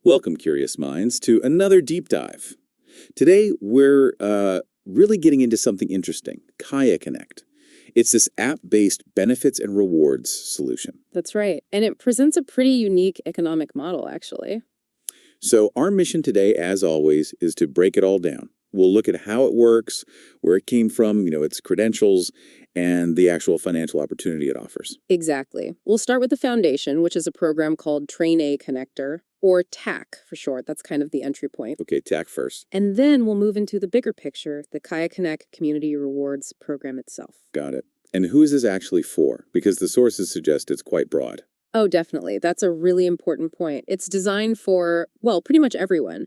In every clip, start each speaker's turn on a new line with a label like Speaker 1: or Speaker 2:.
Speaker 1: Welcome, curious minds, to another deep dive. Today, we're really getting into something interesting, Khaya Connect. It's this app-based benefits and rewards solution.
Speaker 2: That's right. And it presents a pretty unique economic model, actually.
Speaker 1: So our mission today, as always, is to break it all down. We'll look at how it works, where it came from, its credentials, and the actual financial opportunity it offers.
Speaker 2: Exactly. We'll start with the foundation, which is a program called Train A Connector, or TAC for short. That's kind of the entry point.
Speaker 1: Okay, TAC first.
Speaker 2: And then we'll move into the bigger picture, the Khaya Connect Community Rewards program itself.
Speaker 1: Got it. And who is this actually for? Because the sources suggest it's quite broad.
Speaker 2: Oh, definitely. That's a really important point. It's designed for, well, pretty much everyone.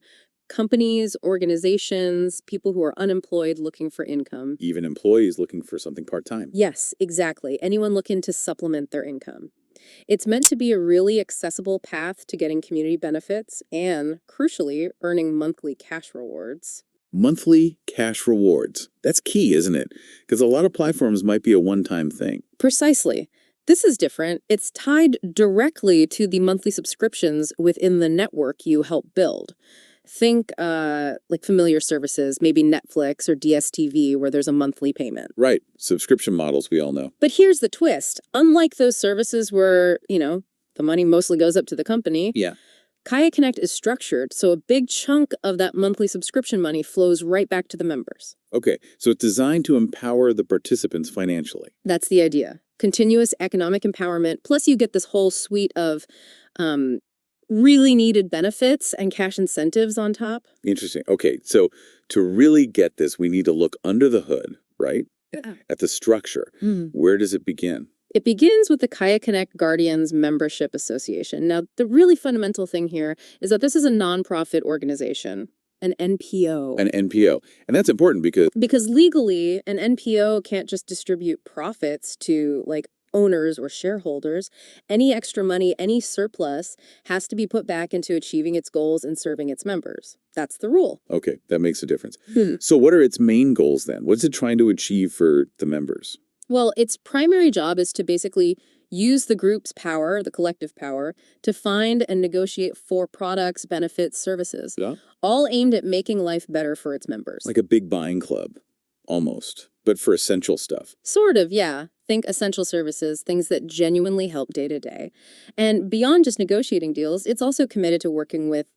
Speaker 2: Companies, organizations, people who are unemployed looking for income.
Speaker 1: Even employees looking for something part-time.
Speaker 2: Yes, exactly. Anyone looking to supplement their income. It's meant to be a really accessible path to getting community benefits and, crucially, earning monthly cash rewards.
Speaker 1: Monthly cash rewards. That's key, isn't it? Because a lot of platforms might be a one-time thing.
Speaker 2: Precisely. This is different. It's tied directly to the monthly subscriptions within the network you help build. Think like familiar services, maybe Netflix or DSTV, where there's a monthly payment.
Speaker 1: Right. Subscription models, we all know.
Speaker 2: But here's the twist. Unlike those services where, the money mostly goes up to the company,
Speaker 1: Yeah.
Speaker 2: Khaya Connect is structured so a big chunk of that monthly subscription money flows right back to the members.
Speaker 1: Okay, so it's designed to empower the participants financially.
Speaker 2: That's the idea. Continuous economic empowerment, plus you get this whole suite of really needed benefits and cash incentives on top.
Speaker 1: Interesting. Okay, so to really get this, we need to look under the hood, right?
Speaker 2: Yeah.
Speaker 1: At the structure. Where does it begin?
Speaker 2: It begins with the Khaya Connect Guardians Membership Association. Now, the really fundamental thing here is that this is a nonprofit organization, an NPO.
Speaker 1: An NPO. And that's important
Speaker 2: Because legally, an NPO can't just distribute profits to, owners or shareholders. Any extra money, any surplus, has to be put back into achieving its goals and serving its members. That's the rule.
Speaker 1: Okay, that makes a difference. So what are its main goals then? What's it trying to achieve for the members?
Speaker 2: Well, its primary job is to basically use the group's power, the collective power, to find and negotiate for products, benefits, services, all aimed at making life better for its members.
Speaker 1: Like a big buying club, almost, but for essential stuff.
Speaker 2: Sort of, yeah. Think essential services, things that genuinely help day to day. And beyond just negotiating deals, it's also committed to working with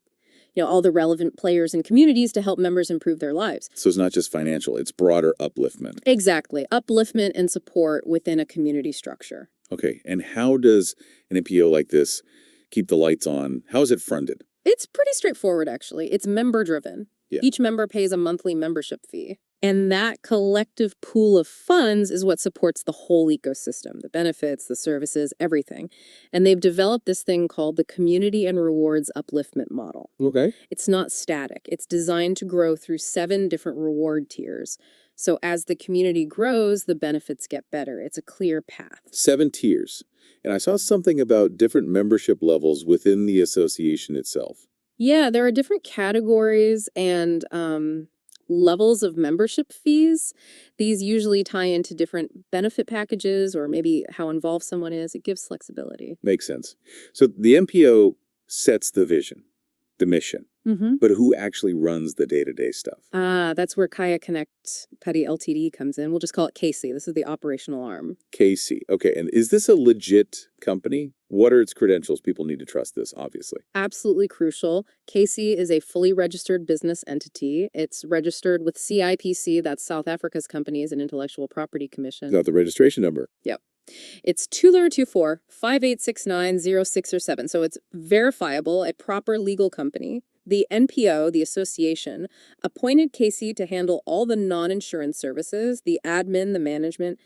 Speaker 2: all the relevant players and communities to help members improve their lives.
Speaker 1: So it's not just financial, it's broader upliftment.
Speaker 2: Exactly. Upliftment and support within a community structure.
Speaker 1: Okay, and how does an NPO like this keep the lights on? How is it funded?
Speaker 2: It's pretty straightforward, actually. It's member-driven.
Speaker 1: Yeah.
Speaker 2: Each member pays a monthly membership fee. And that collective pool of funds is what supports the whole ecosystem, the benefits, the services, everything. And they've developed this thing called the Community and Rewards Upliftment Model.
Speaker 1: Okay.
Speaker 2: It's not static. It's designed to grow through 7 different reward tiers. So as the community grows, the benefits get better. It's a clear path.
Speaker 1: 7 tiers. And I saw something about different membership levels within the association itself.
Speaker 2: Yeah, there are different categories and levels of membership fees. These usually tie into different benefit packages or maybe how involved someone is. It gives flexibility.
Speaker 1: Makes sense. So the MPO sets the vision, the mission, but who actually runs the day-to-day stuff?
Speaker 2: That's where Khaya Connect Putty Ltd comes in. We'll just call it KC. This is the operational arm.
Speaker 1: KC. Okay, and is this a legit company? What are its credentials? People need to trust this, obviously.
Speaker 2: Absolutely crucial. KC is a fully registered business entity. It's registered with CIPC, that's South Africa's Companies and Intellectual Property Commission.
Speaker 1: Is that the registration number?
Speaker 2: Yep. It's 2024-5869-06 or 7. So it's verifiable, a proper legal company. The NPO, the association, appointed KC to handle all the non-insurance services, the admin, the management,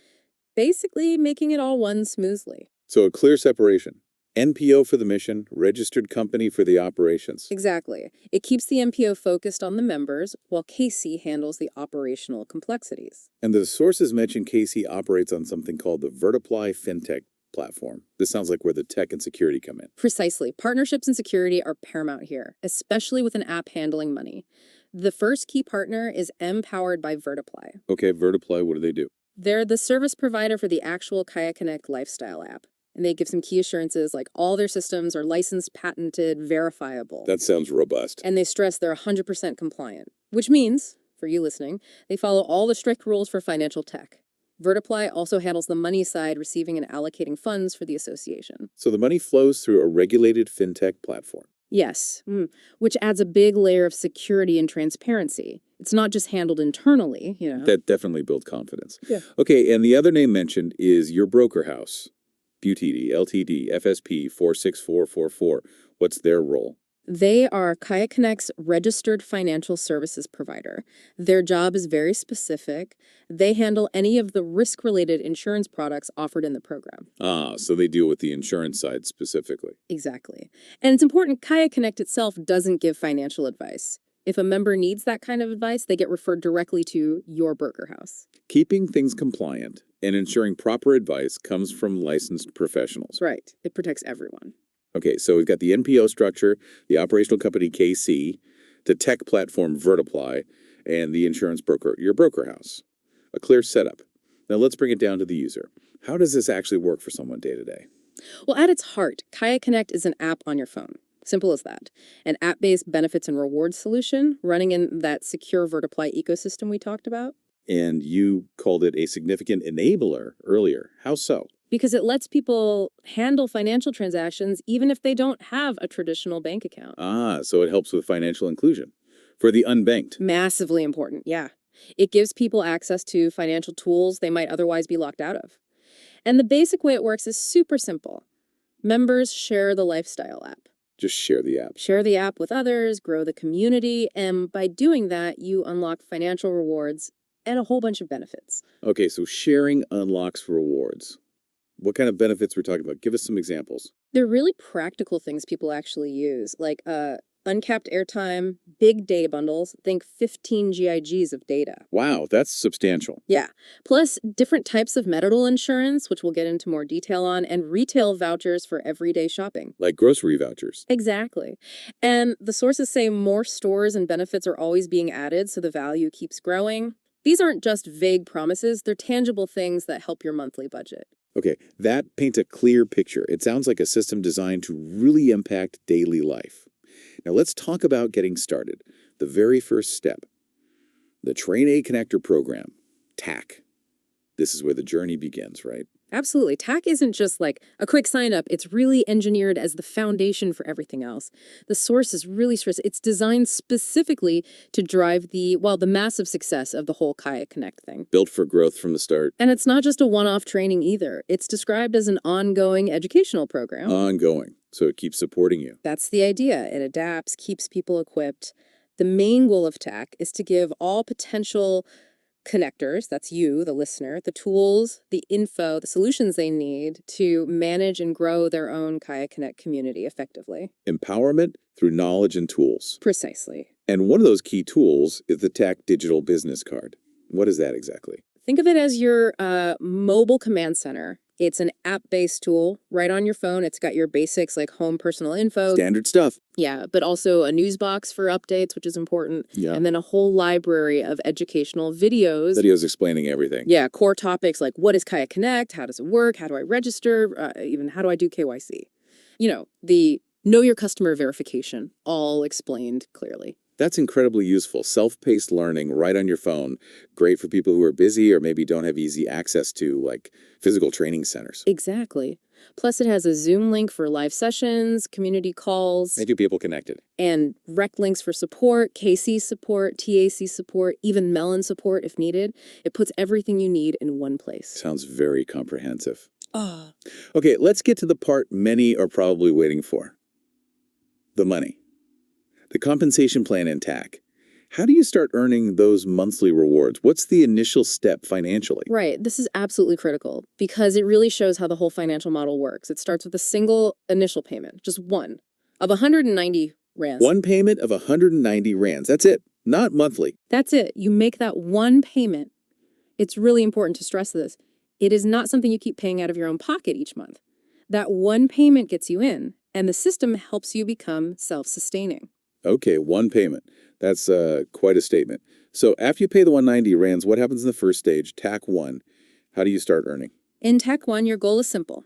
Speaker 2: basically making it all run smoothly.
Speaker 1: So a clear separation. NPO for the mission, registered company for the operations.
Speaker 2: Exactly. It keeps the NPO focused on the members, while KC handles the operational complexities.
Speaker 1: And the sources mention KC operates on something called the Vertiply FinTech platform. This sounds like where the tech and security come in.
Speaker 2: Precisely. Partnerships and security are paramount here, especially with an app handling money. The first key partner is M-powered by Vertiply.
Speaker 1: Okay, Vertiply, what do they do?
Speaker 2: They're the service provider for the actual KhayaConnect lifestyle app. And they give some key assurances like all their systems are licensed, patented, verifiable.
Speaker 1: That sounds robust.
Speaker 2: And they stress they're 100% compliant, which means, for you listening, they follow all the strict rules for financial tech. Vertiply also handles the money side, receiving and allocating funds for the association.
Speaker 1: So the money flows through a regulated fintech platform.
Speaker 2: Yes, which adds a big layer of security and transparency. It's not just handled internally,
Speaker 1: That definitely builds confidence.
Speaker 2: Yeah.
Speaker 1: Okay, and the other name mentioned is your broker house. BUTD, LTD, FSP 46444. What's their role?
Speaker 2: They are Khaya Connect's registered financial services provider. Their job is very specific. They handle any of the risk-related insurance products offered in the program.
Speaker 1: Ah, so they deal with the insurance side specifically.
Speaker 2: Exactly. And it's important, Khaya Connect itself doesn't give financial advice. If a member needs that kind of advice, they get referred directly to your broker house.
Speaker 1: Keeping things compliant and ensuring proper advice comes from licensed professionals.
Speaker 2: Right. It protects everyone.
Speaker 1: Okay, so we've got the NPO structure, the operational company KC, the tech platform Vertiply, and the insurance broker, your broker house. A clear setup. Now let's bring it down to the user. How does this actually work for someone day to day?
Speaker 2: Well, at its heart, Khaya Connect is an app on your phone. Simple as that. An app-based benefits and rewards solution running in that secure Vertiply ecosystem we talked about.
Speaker 1: And you called it a significant enabler earlier. How so?
Speaker 2: Because it lets people handle financial transactions even if they don't have a traditional bank account.
Speaker 1: Ah, so it helps with financial inclusion. For the unbanked.
Speaker 2: Massively important, yeah. It gives people access to financial tools they might otherwise be locked out of. And the basic way it works is super simple. Members share the lifestyle app.
Speaker 1: Just share the app.
Speaker 2: Share the app with others, grow the community, and by doing that, you unlock financial rewards and a whole bunch of benefits.
Speaker 1: Okay, so sharing unlocks rewards. What kind of benefits we're talking about? Give us some examples.
Speaker 2: They're really practical things people actually use, like uncapped airtime, big data bundles, think 15 GIGs of data.
Speaker 1: Wow, that's substantial.
Speaker 2: Yeah. Plus different types of medical insurance, which we'll get into more detail on, and retail vouchers for everyday shopping.
Speaker 1: Like grocery vouchers.
Speaker 2: Exactly. And the sources say more stores and benefits are always being added, so the value keeps growing. These aren't just vague promises, they're tangible things that help your monthly budget.
Speaker 1: Okay, that paints a clear picture. It sounds like a system designed to really impact daily life. Now let's talk about getting started. The very first step. The Train A Connector program, TAC. This is where the journey begins, right?
Speaker 2: Absolutely. TAC isn't just like a quick sign up. It's really engineered as the foundation for everything else. The source is really stressed. It's designed specifically to drive the massive success of the whole Khaya Connect thing.
Speaker 1: Built for growth from the start.
Speaker 2: And it's not just a one-off training either. It's described as an ongoing educational program.
Speaker 1: Ongoing, so it keeps supporting you.
Speaker 2: That's the idea. It adapts, keeps people equipped. The main goal of TAC is to give all potential connectors, that's you, the listener, the tools, the info, the solutions they need to manage and grow their own Khaya Connect community effectively.
Speaker 1: Empowerment through knowledge and tools.
Speaker 2: Precisely.
Speaker 1: And one of those key tools is the TAC Digital Business Card. What is that exactly?
Speaker 2: Think of it as your mobile command center. It's an app-based tool right on your phone. It's got your basics like home personal info.
Speaker 1: Standard stuff.
Speaker 2: Yeah, but also a news box for updates, which is important.
Speaker 1: Yeah.
Speaker 2: And then a whole library of educational videos.
Speaker 1: Videos explaining everything.
Speaker 2: Yeah, core topics like what is Khaya Connect? How does it work? How do I register? Even how do I do KYC? The know your customer verification, all explained clearly.
Speaker 1: That's incredibly useful. Self-paced learning right on your phone. Great for people who are busy or maybe don't have easy access to, like, physical training centers.
Speaker 2: Exactly. Plus, it has a Zoom link for live sessions, community calls.
Speaker 1: Making people connected.
Speaker 2: And rec links for support, KC support, TAC support, even Melon support if needed. It puts everything you need in one place.
Speaker 1: Sounds very comprehensive.
Speaker 2: Ah.
Speaker 1: Okay, let's get to the part many are probably waiting for. The money. The compensation plan in TAC. How do you start earning those monthly rewards? What's the initial step financially?
Speaker 2: Right. This is absolutely critical because it really shows how the whole financial model works. It starts with a single initial payment, just one, of 190 rands.
Speaker 1: One payment of 190 rands. That's it. Not monthly.
Speaker 2: That's it. You make that one payment. It's really important to stress this. It is not something you keep paying out of your own pocket each month. That one payment gets you in, and the system helps you become self-sustaining.
Speaker 1: Okay, one payment. That's quite a statement. So after you pay the 190 rands, what happens in the first stage, TAC 1? How do you start earning?
Speaker 2: In TAC 1, your goal is simple.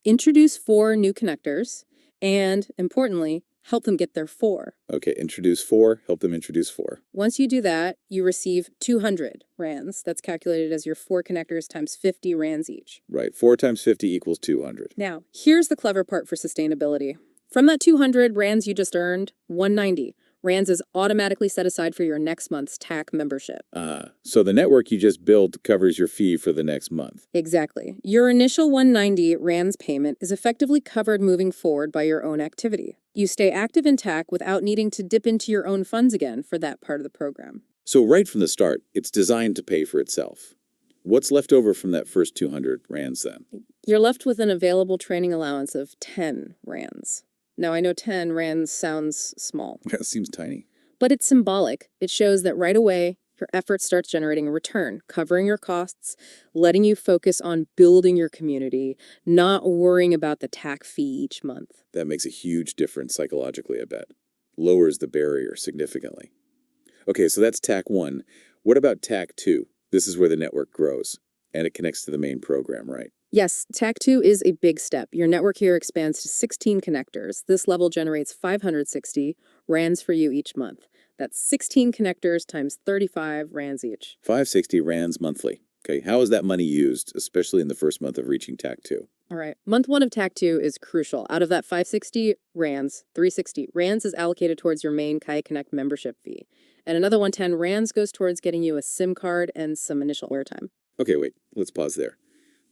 Speaker 2: Introduce 4 new connectors, and importantly, help them get their 4.
Speaker 1: Okay, introduce 4, help them introduce 4.
Speaker 2: Once you do that, you receive 200 rands. That's calculated as your 4 connectors times 50 rands each.
Speaker 1: Right, 4 times 50 equals 200.
Speaker 2: Now, here's the clever part for sustainability. From that 200 rands you just earned, 190 rands is automatically set aside for your next month's TAC membership.
Speaker 1: So the network you just built covers your fee for the next month.
Speaker 2: Exactly. Your initial 190 rands payment is effectively covered moving forward by your own activity. You stay active in TAC without needing to dip into your own funds again for that part of the program.
Speaker 1: So right from the start, it's designed to pay for itself. What's left over from that first 200 rands then?
Speaker 2: You're left with an available training allowance of 10 rands. Now, I know 10 rands sounds small.
Speaker 1: That seems tiny.
Speaker 2: But it's symbolic. It shows that right away, your effort starts generating a return, covering your costs, letting you focus on building your community, not worrying about the TAC fee each month.
Speaker 1: That makes a huge difference psychologically, I bet. Lowers the barrier significantly. Okay, so that's TAC 1. What about TAC 2? This is where the network grows, and it connects to the main program, right?
Speaker 2: Yes, TAC 2 is a big step. Your network here expands to 16 connectors. This level generates 560 rands for you each month. That's 16 connectors times 35 rands each.
Speaker 1: 560 rands monthly. Okay, how is that money used, especially in the first month of reaching TAC 2?
Speaker 2: All right, month 1 of TAC 2 is crucial. Out of that 560 rands, 360 rands is allocated towards your main KhayaConnect membership fee. And another 110 rands goes towards getting you a SIM card and some initial airtime.
Speaker 1: Okay, wait, let's pause there.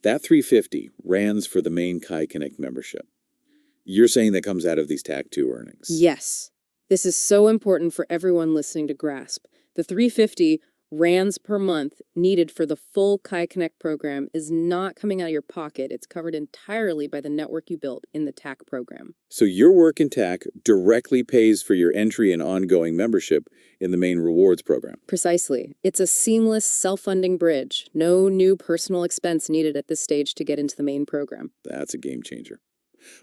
Speaker 1: That 350 rands for the main KhayaConnect membership. You're saying that comes out of these TAC 2 earnings?
Speaker 2: Yes. This is so important for everyone listening to grasp. The 350 rands per month needed for the full KhayaConnect program is not coming out of your pocket. It's covered entirely by the network you built in the TAC program.
Speaker 1: So your work in TAC directly pays for your entry and ongoing membership in the main rewards program.
Speaker 2: Precisely. It's a seamless, self-funding bridge. No new personal expense needed at this stage to get into the main program.
Speaker 1: That's a game changer.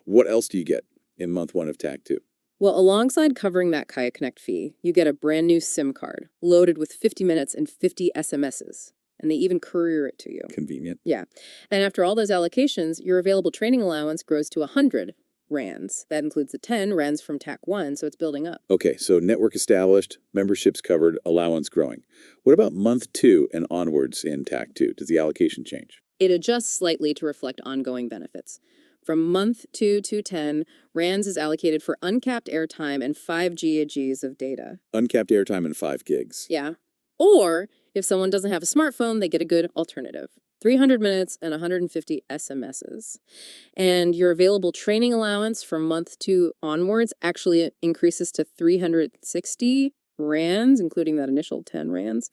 Speaker 1: What else do you get in month 1 of TAC 2?
Speaker 2: Well, alongside covering that KhayaConnect fee, you get a brand new SIM card loaded with 50 minutes and 50 SMSs. And they even courier it to you.
Speaker 1: Convenient.
Speaker 2: Yeah. And after all those allocations, your available training allowance grows to 100 rands. That includes the 10 rands from TAC 1, so it's building up.
Speaker 1: Okay, so network established, memberships covered, allowance growing. What about month 2 and onwards in TAC 2? Does the allocation change?
Speaker 2: It adjusts slightly to reflect ongoing benefits. From month 2 to 10, rands is allocated for uncapped airtime and 5 GAGs of data.
Speaker 1: Uncapped airtime and 5 gigs.
Speaker 2: Yeah. Or, if someone doesn't have a smartphone, they get a good alternative. 300 minutes and 150 SMSs. And your available training allowance from month 2 onwards actually increases to 360 rands, including that initial 10 rands,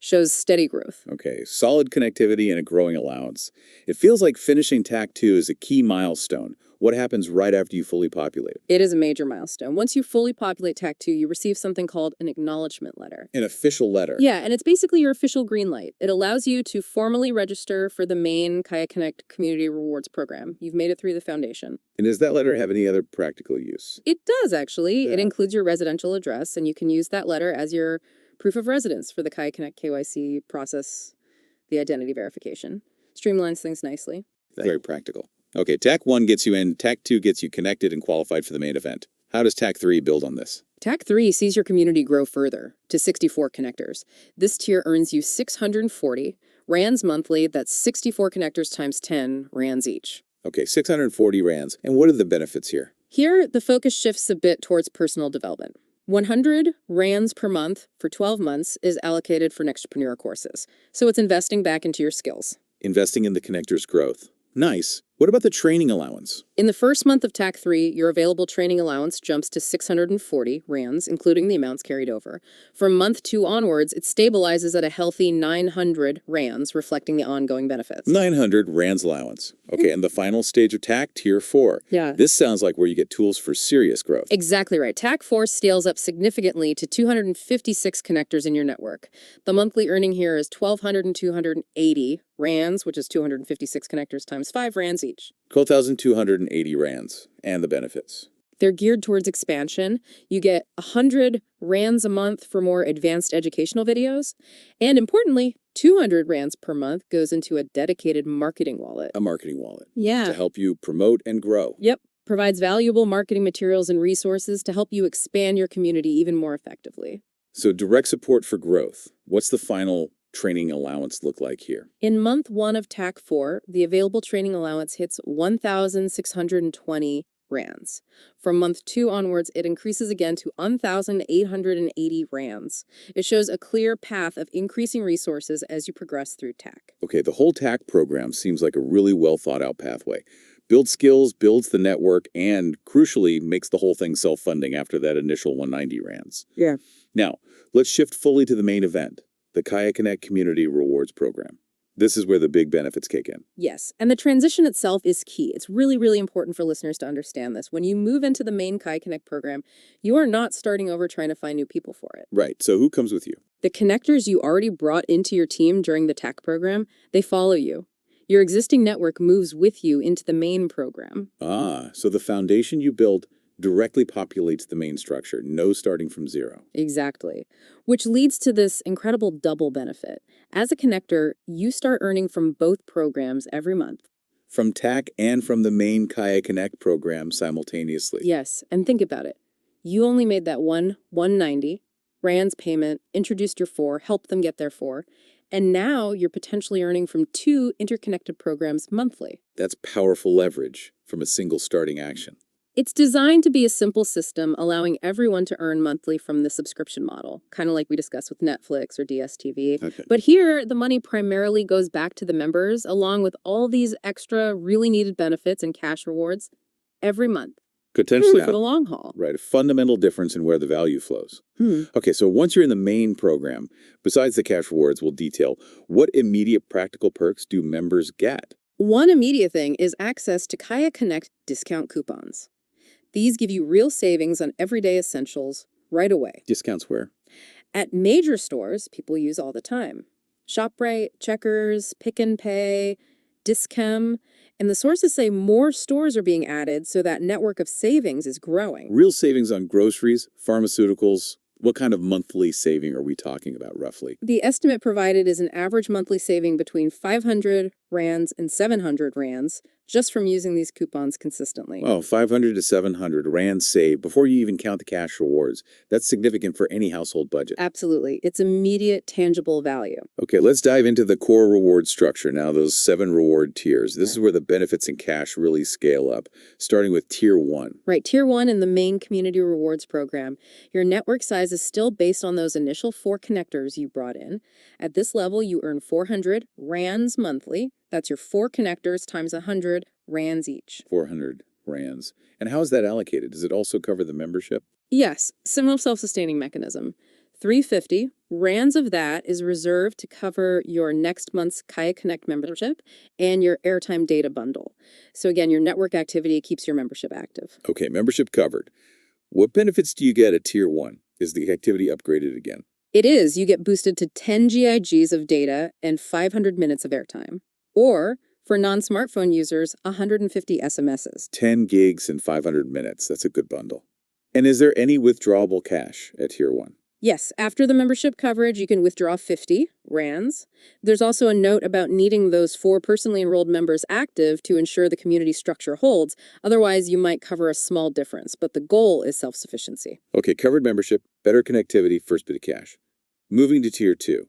Speaker 2: shows steady growth.
Speaker 1: Okay, solid connectivity and a growing allowance. It feels like finishing TAC 2 is a key milestone. What happens right after you fully populate it?
Speaker 2: It is a major milestone. Once you fully populate TAC 2, you receive something called an acknowledgement letter.
Speaker 1: An official letter.
Speaker 2: Yeah, and it's basically your official green light. It allows you to formally register for the main KhayaConnect Community Rewards program. You've made it through the foundation.
Speaker 1: And does that letter have any other practical use?
Speaker 2: It does, actually.
Speaker 1: Yeah.
Speaker 2: It includes your residential address, and you can use that letter as your proof of residence for the KhayaConnect KYC process, the identity verification. Streamlines things nicely.
Speaker 1: Very practical. Okay, TAC 1 gets you in, TAC 2 gets you connected and qualified for the main event. How does TAC 3 build on this?
Speaker 2: TAC 3 sees your community grow further to 64 connectors. This tier earns you 640 rands monthly. That's 64 connectors times 10 rands each.
Speaker 1: Okay, 640 rands. And what are the benefits here?
Speaker 2: Here, the focus shifts a bit towards personal development. 100 rands per month for 12 months is allocated for Nextpreneur courses. So it's investing back into your skills.
Speaker 1: Investing in the connector's growth. Nice. What about the training allowance?
Speaker 2: In the first month of TAC 3, your available training allowance jumps to 640 rands, including the amounts carried over. From month 2 onwards, it stabilizes at a healthy 900 rands, reflecting the ongoing benefits.
Speaker 1: 900 rands allowance. Okay, and the final stage of TAC, Tier 4.
Speaker 2: Yeah.
Speaker 1: This sounds like where you get tools for serious growth.
Speaker 2: Exactly right. TAC 4 scales up significantly to 256 connectors in your network. The monthly earning here is 1,280 rands, which is 256 connectors times 5 rands each.
Speaker 1: 12,280 rands. And the benefits.
Speaker 2: They're geared towards expansion. You get 100 rands a month for more advanced educational videos. And importantly, 200 rands per month goes into a dedicated marketing wallet.
Speaker 1: A marketing wallet.
Speaker 2: Yeah.
Speaker 1: To help you promote and grow.
Speaker 2: Yep. Provides valuable marketing materials and resources to help you expand your community even more effectively.
Speaker 1: So direct support for growth. What's the final training allowance look like here?
Speaker 2: In month 1 of TAC 4, the available training allowance hits 1,620 rands. From month 2 onwards, it increases again to 1,880 rands. It shows a clear path of increasing resources as you progress through TAC.
Speaker 1: Okay, the whole TAC program seems like a really well thought out pathway. Builds skills, builds the network, and crucially makes the whole thing self-funding after that initial 190 rands.
Speaker 2: Yeah.
Speaker 1: Now, let's shift fully to the main event, the KhayaConnect Community Rewards Program. This is where the big benefits kick in.
Speaker 2: Yes, and the transition itself is key. It's really, really important for listeners to understand this. When you move into the main KhayaConnect program, you are not starting over trying to find new people for it.
Speaker 1: Right, so who comes with you?
Speaker 2: The connectors you already brought into your team during the TAC program, they follow you. Your existing network moves with you into the main program.
Speaker 1: Ah, so the foundation you build directly populates the main structure, no starting from zero.
Speaker 2: Exactly. Which leads to this incredible double benefit. As a connector, you start earning from both programs every month.
Speaker 1: From TAC and from the main KhayaConnect program simultaneously.
Speaker 2: Yes, and think about it. You only made that 190 rands payment, introduced your 4, helped them get their 4, and now you're potentially earning from 2 interconnected programs monthly.
Speaker 1: That's powerful leverage from a single starting action.
Speaker 2: It's designed to be a simple system, allowing everyone to earn monthly from the subscription model, kind of like we discussed with Netflix or DSTV.
Speaker 1: Okay.
Speaker 2: But here, the money primarily goes back to the members, along with all these extra really needed benefits and cash rewards every month.
Speaker 1: Potentially
Speaker 2: For the long haul.
Speaker 1: Right, a fundamental difference in where the value flows. Okay, so once you're in the main program, besides the cash rewards we'll detail, what immediate practical perks do members get?
Speaker 2: One immediate thing is access to Khaya Connect discount coupons. These give you real savings on everyday essentials right away.
Speaker 1: Discounts where?
Speaker 2: At major stores people use all the time. ShopRite, Checkers, Pick and Pay, Dischem, and the sources say more stores are being added, so that network of savings is growing.
Speaker 1: Real savings on groceries, pharmaceuticals. What kind of monthly saving are we talking about, roughly?
Speaker 2: The estimate provided is an average monthly saving between 500 rands and 700 rands just from using these coupons consistently.
Speaker 1: Oh, 500 to 700 rand saved before you even count the cash rewards. That's significant for any household budget.
Speaker 2: Absolutely. It's immediate, tangible value.
Speaker 1: Okay, let's dive into the core reward structure now, those 7 reward tiers. This is where the benefits and cash really scale up, starting with Tier 1.
Speaker 2: Right, Tier 1 in the main Community Rewards program. Your network size is still based on those initial 4 connectors you brought in. At this level, you earn 400 rands monthly. That's your 4 connectors times 100 rands each.
Speaker 1: 400 rands. And how is that allocated? Does it also cover the membership?
Speaker 2: Yes, similar self-sustaining mechanism. 350 rands of that is reserved to cover your next month's Khaya Connect membership and your airtime data bundle. So again, your network activity keeps your membership active.
Speaker 1: Okay, membership covered. What benefits do you get at Tier 1? Is the activity upgraded again?
Speaker 2: It is. You get boosted to 10 GIGs of data and 500 minutes of airtime. Or, for non-smartphone users, 150 SMSs.
Speaker 1: 10 gigs and 500 minutes. That's a good bundle. And is there any withdrawable cash at Tier 1?
Speaker 2: Yes, after the membership coverage, you can withdraw 50 rands. There's also a note about needing those 4 personally enrolled members active to ensure the community structure holds. Otherwise, you might cover a small difference, but the goal is self-sufficiency.
Speaker 1: Okay, covered membership, better connectivity, first bit of cash. Moving to Tier 2.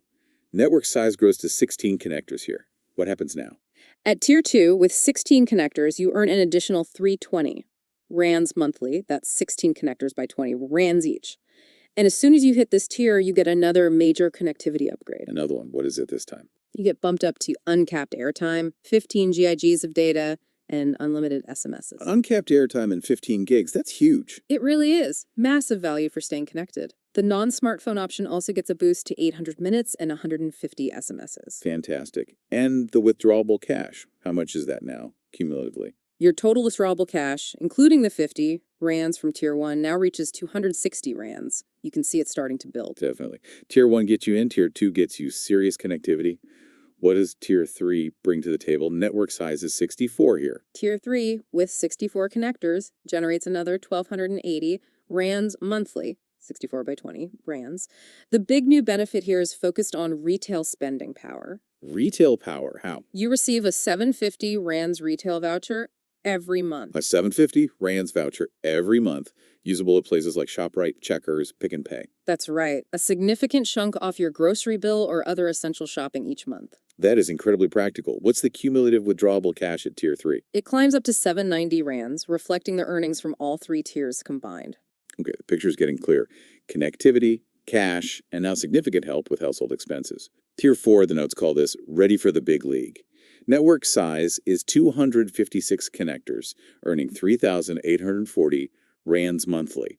Speaker 1: Network size grows to 16 connectors here. What happens now?
Speaker 2: At Tier 2, with 16 connectors, you earn an additional 320 rands monthly. That's 16 connectors by 20 rands each. And as soon as you hit this tier, you get another major connectivity upgrade.
Speaker 1: Another one. What is it this time?
Speaker 2: You get bumped up to uncapped airtime, 15 GIGs of data, and unlimited SMSs.
Speaker 1: Uncapped airtime and 15 gigs. That's huge.
Speaker 2: It really is. Massive value for staying connected. The non-smartphone option also gets a boost to 800 minutes and 150 SMSs.
Speaker 1: Fantastic. And the withdrawable cash. How much is that now, cumulatively?
Speaker 2: Your total withdrawable cash, including the 50 rands from Tier 1, now reaches 260 rands. You can see it starting to build.
Speaker 1: Definitely. Tier 1 gets you in. Tier 2 gets you serious connectivity. What does Tier 3 bring to the table? Network size is 64 here.
Speaker 2: Tier 3, with 64 connectors, generates another 1,280 rands monthly. 64 by 20 rands. The big new benefit here is focused on retail spending power.
Speaker 1: Retail power, how?
Speaker 2: You receive a 750 rands retail voucher every month.
Speaker 1: A 750 rands voucher every month, usable at places like ShopRite, Checkers, Pick and Pay.
Speaker 2: That's right. A significant chunk off your grocery bill or other essential shopping each month.
Speaker 1: That is incredibly practical. What's the cumulative withdrawable cash at Tier 3?
Speaker 2: It climbs up to 790 rands, reflecting the earnings from all three tiers combined.
Speaker 1: Okay, the picture's getting clear. Connectivity, cash, and now significant help with household expenses. Tier 4, the notes call this ready for the big league. Network size is 256 connectors, earning 3,840 rands monthly.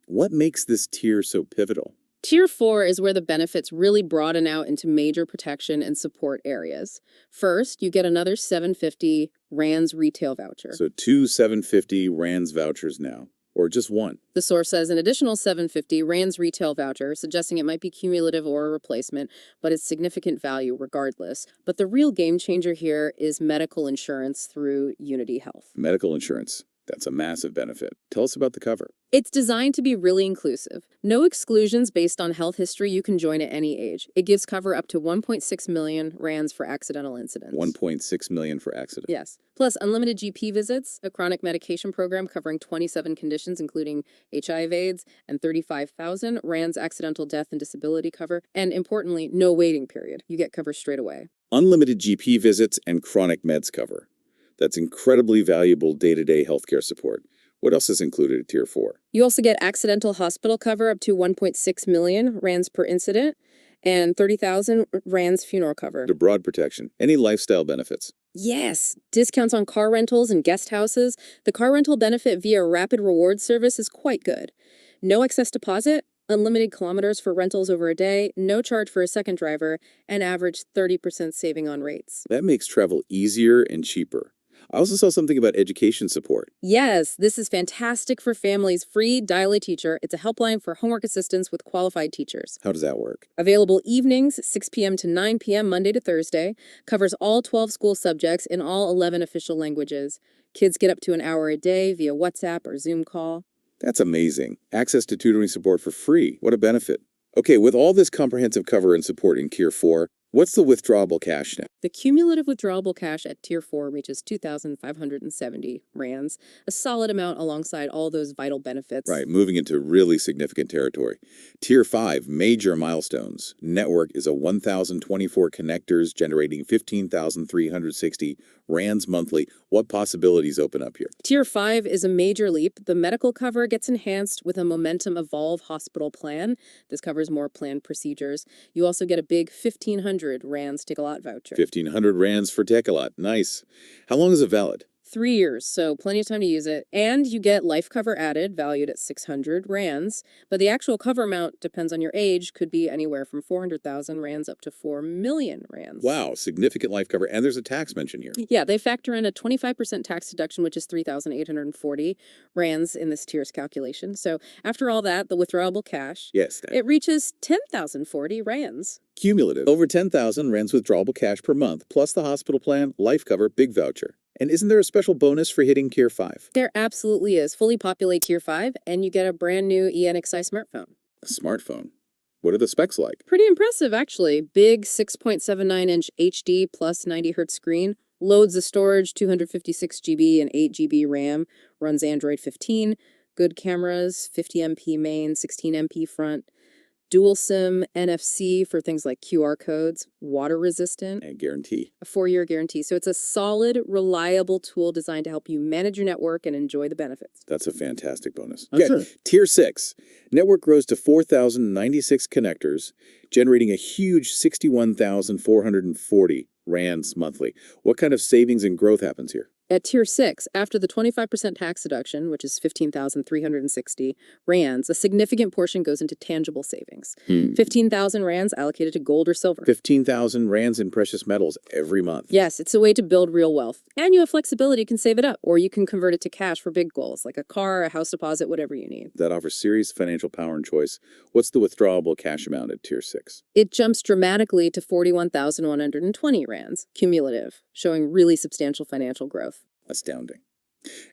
Speaker 1: What makes this tier so pivotal?
Speaker 2: Tier 4 is where the benefits really broaden out into major protection and support areas. First, you get another 750 rands retail voucher.
Speaker 1: So 2 750 rands vouchers now, or just one?
Speaker 2: The source says an additional 750 rands retail voucher, suggesting it might be cumulative or a replacement, but it's significant value regardless. But the real game changer here is medical insurance through Unity Health.
Speaker 1: Medical insurance. That's a massive benefit. Tell us about the cover.
Speaker 2: It's designed to be really inclusive. No exclusions based on health history. You can join at any age. It gives cover up to 1.6 million rands for accidental incidents.
Speaker 1: 1.6 million for accident.
Speaker 2: Yes. Plus unlimited GP visits, a chronic medication program covering 27 conditions, including HIV/AIDS, and 35,000 rands accidental death and disability cover. And importantly, no waiting period. You get cover straight away.
Speaker 1: Unlimited GP visits and chronic meds cover. That's incredibly valuable day-to-day healthcare support. What else is included at Tier 4?
Speaker 2: You also get accidental hospital cover up to 1.6 million rands per incident and 30,000 rands funeral cover.
Speaker 1: The broad protection. Any lifestyle benefits?
Speaker 2: Yes, discounts on car rentals and guest houses. The car rental benefit via Rapid Rewards service is quite good. No excess deposit, unlimited kilometers for rentals over a day, no charge for a second driver, and average 30% saving on rates.
Speaker 1: That makes travel easier and cheaper. I also saw something about education support.
Speaker 2: Yes, this is fantastic for families. Free Dial a Teacher. It's a helpline for homework assistance with qualified teachers.
Speaker 1: How does that work?
Speaker 2: Available evenings, 6 p.m. to 9 p.m. Monday to Thursday. Covers all 12 school subjects in all 11 official languages. Kids get up to an hour a day via WhatsApp or Zoom call.
Speaker 1: That's amazing. Access to tutoring support for free. What a benefit. Okay, with all this comprehensive cover and support in Tier 4, what's the withdrawable cash now?
Speaker 2: The cumulative withdrawable cash at Tier 4 reaches 2,570 rands, a solid amount alongside all those vital benefits.
Speaker 1: Right, moving into really significant territory. Tier 5, major milestones. Network is a 1,024 connectors generating 15,360 rands monthly. What possibilities open up here?
Speaker 2: Tier 5 is a major leap. The medical cover gets enhanced with a Momentum Evolve hospital plan. This covers more planned procedures. You also get a big 1,500 rands Take-A-Lot voucher.
Speaker 1: 1,500 rands for Take-A-Lot. Nice. How long is it valid?
Speaker 2: 3 years, so plenty of time to use it. And you get life cover added, valued at 600 rands. But the actual cover amount depends on your age, could be anywhere from 400,000 rands up to 4 million rands.
Speaker 1: Wow, significant life cover. And there's a tax mention here.
Speaker 2: Yeah, they factor in a 25% tax deduction, which is 3,840 rands in this tier's calculation. So after all that, the withdrawable cash,
Speaker 1: Yes.
Speaker 2: it reaches 10,040 rands.
Speaker 1: Cumulative. Over 10,000 rands withdrawable cash per month, plus the hospital plan, life cover, big voucher. And isn't there a special bonus for hitting Tier 5?
Speaker 2: There absolutely is. Fully populate Tier 5, and you get a brand new ENXI smartphone.
Speaker 1: A smartphone. What are the specs like?
Speaker 2: Pretty impressive, actually. Big 6.79-inch HD plus 90 Hz screen, loads of storage, 256 GB and 8 GB RAM, runs Android 15, good cameras, 50 MP main, 16 MP front, dual SIM, NFC for things like QR codes, water resistant,
Speaker 1: And guarantee.
Speaker 2: a 4-year guarantee. So it's a solid, reliable tool designed to help you manage your network and enjoy the benefits.
Speaker 1: That's a fantastic bonus.
Speaker 3: I'm
Speaker 1: Okay,
Speaker 3: sure.
Speaker 1: Tier 6. Network grows to 4,096 connectors, generating a huge 61,440 rands monthly. What kind of savings and growth happens here?
Speaker 2: At Tier 6, after the 25% tax deduction, which is 15,360 rands, a significant portion goes into tangible savings. 15,000 rands allocated to gold or silver.
Speaker 1: 15,000 rands in precious metals every month.
Speaker 2: Yes, it's a way to build real wealth. And you have flexibility, you can save it up, or you can convert it to cash for big goals, like a car, a house deposit, whatever you need.
Speaker 1: That offers serious financial power and choice. What's the withdrawable cash amount at Tier 6?
Speaker 2: It jumps dramatically to 41,120 rands, cumulative, showing really substantial financial growth.
Speaker 1: Astounding.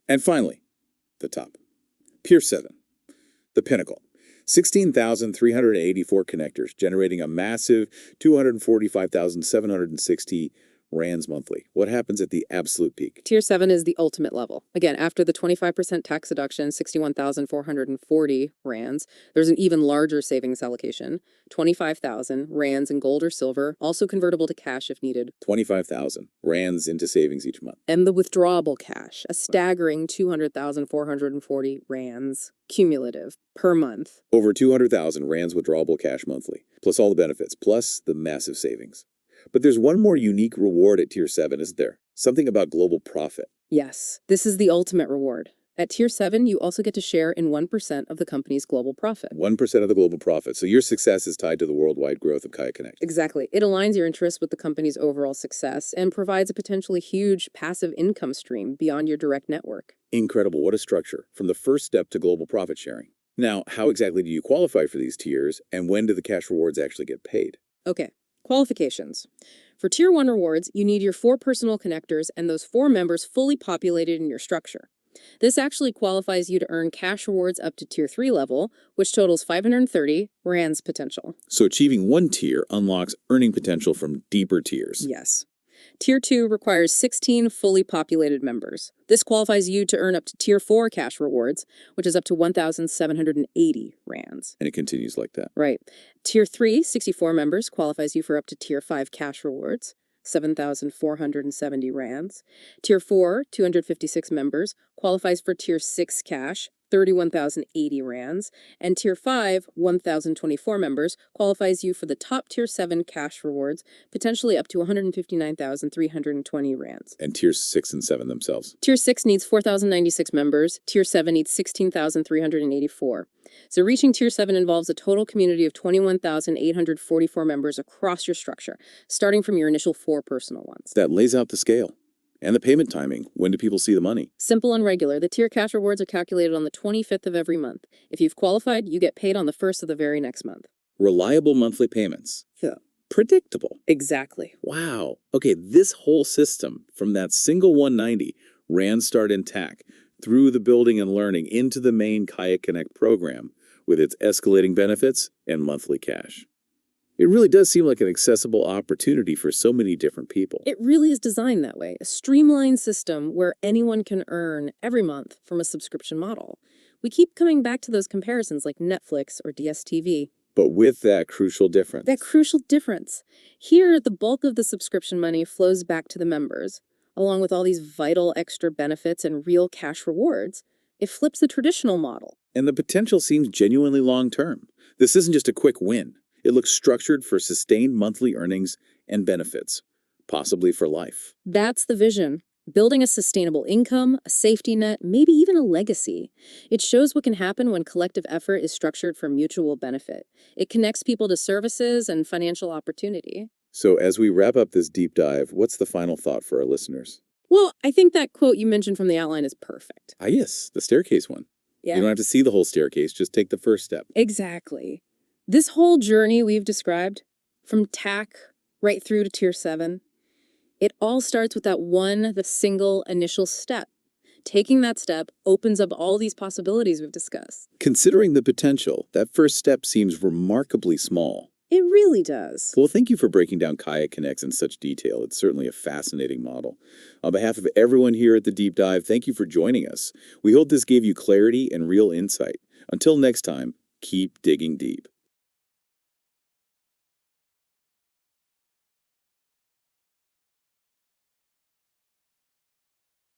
Speaker 1: And finally, the top. Tier 7. The pinnacle. 16,384 connectors, generating a massive 245,760 rands monthly. What happens at the absolute peak?
Speaker 2: Tier 7 is the ultimate level. Again, after the 25% tax deduction, 61,440 rands, there's an even larger savings allocation, 25,000 rands in gold or silver, also convertible to cash if needed.
Speaker 1: 25,000 rands into savings each month.
Speaker 2: And the withdrawable cash, a staggering 200,440 rands cumulative per month.
Speaker 1: Over 200,000 rands withdrawable cash monthly, plus all the benefits, plus the massive savings. But there's one more unique reward at Tier 7, isn't there? Something about global profit.
Speaker 2: Yes, this is the ultimate reward. At Tier 7, you also get to share in 1% of the company's global profit.
Speaker 1: 1% of the global profit. So your success is tied to the worldwide growth of KhayaConnect.
Speaker 2: Exactly. It aligns your interests with the company's overall success and provides a potentially huge passive income stream beyond your direct network.
Speaker 1: Incredible. What a structure. From the first step to global profit sharing. Now, how exactly do you qualify for these tiers, and when do the cash rewards actually get paid?
Speaker 2: Okay. Qualifications. For Tier 1 rewards, you need your 4 personal connectors and those 4 members fully populated in your structure. This actually qualifies you to earn cash rewards up to Tier 3 level, which totals 530 rands potential.
Speaker 1: So achieving one tier unlocks earning potential from deeper tiers.
Speaker 2: Yes. Tier 2 requires 16 fully populated members. This qualifies you to earn up to Tier 4 cash rewards, which is up to 1,780 rands.
Speaker 1: And it continues like that.
Speaker 2: Right. Tier 3, 64 members, qualifies you for up to Tier 5 cash rewards, 7,470 rands. Tier 4, 256 members, qualifies for Tier 6 cash, 31,080 rands, and Tier 5, 1,024 members, qualifies you for the top Tier 7 cash rewards, potentially up to 159,320 rands.
Speaker 1: And Tiers 6 and 7 themselves.
Speaker 2: Tier 6 needs 4,096 members, Tier 7 needs 16,384. So reaching Tier 7 involves a total community of 21,844 members across your structure, starting from your initial 4 personal ones.
Speaker 1: That lays out the scale. And the payment timing. When do people see the money?
Speaker 2: Simple and regular. The tier cash rewards are calculated on the 25th of every month. If you've qualified, you get paid on the 1st of the very next month.
Speaker 1: Reliable monthly payments.
Speaker 2: Yeah.
Speaker 1: Predictable.
Speaker 2: Exactly.
Speaker 1: Wow. Okay, this whole system, from that single 190, Rand Start intact, through the building and learning, into the main KhayaConnect program, with its escalating benefits and monthly cash. It really does seem like an accessible opportunity for so many different people.
Speaker 2: It really is designed that way, a streamlined system where anyone can earn every month from a subscription model. We keep coming back to those comparisons like Netflix or DSTV.
Speaker 1: But with that crucial difference.
Speaker 2: That crucial difference. Here, the bulk of the subscription money flows back to the members. Along with all these vital extra benefits and real cash rewards, it flips the traditional model.
Speaker 1: And the potential seems genuinely long-term. This isn't just a quick win. It looks structured for sustained monthly earnings and benefits, possibly for life.
Speaker 2: That's the vision. Building a sustainable income, a safety net, maybe even a legacy. It shows what can happen when collective effort is structured for mutual benefit. It connects people to services and financial opportunity.
Speaker 1: So as we wrap up this deep dive, what's the final thought for our listeners?
Speaker 2: Well, I think that quote you mentioned from the outline is perfect.
Speaker 1: Ah, yes, the staircase one.
Speaker 2: Yeah.
Speaker 1: You don't have to see the whole staircase, just take the first step.
Speaker 2: Exactly. This whole journey we've described, from TAC right through to Tier 7, it all starts with the single initial step. Taking that step opens up all these possibilities we've discussed.
Speaker 1: Considering the potential, that first step seems remarkably small.
Speaker 2: It really does.
Speaker 1: Well, thank you for breaking down KhayaConnect in such detail. It's certainly a fascinating model. On behalf of everyone here at the Deep Dive, thank you for joining us. We hope this gave you clarity and real insight. Until next time, keep digging deep.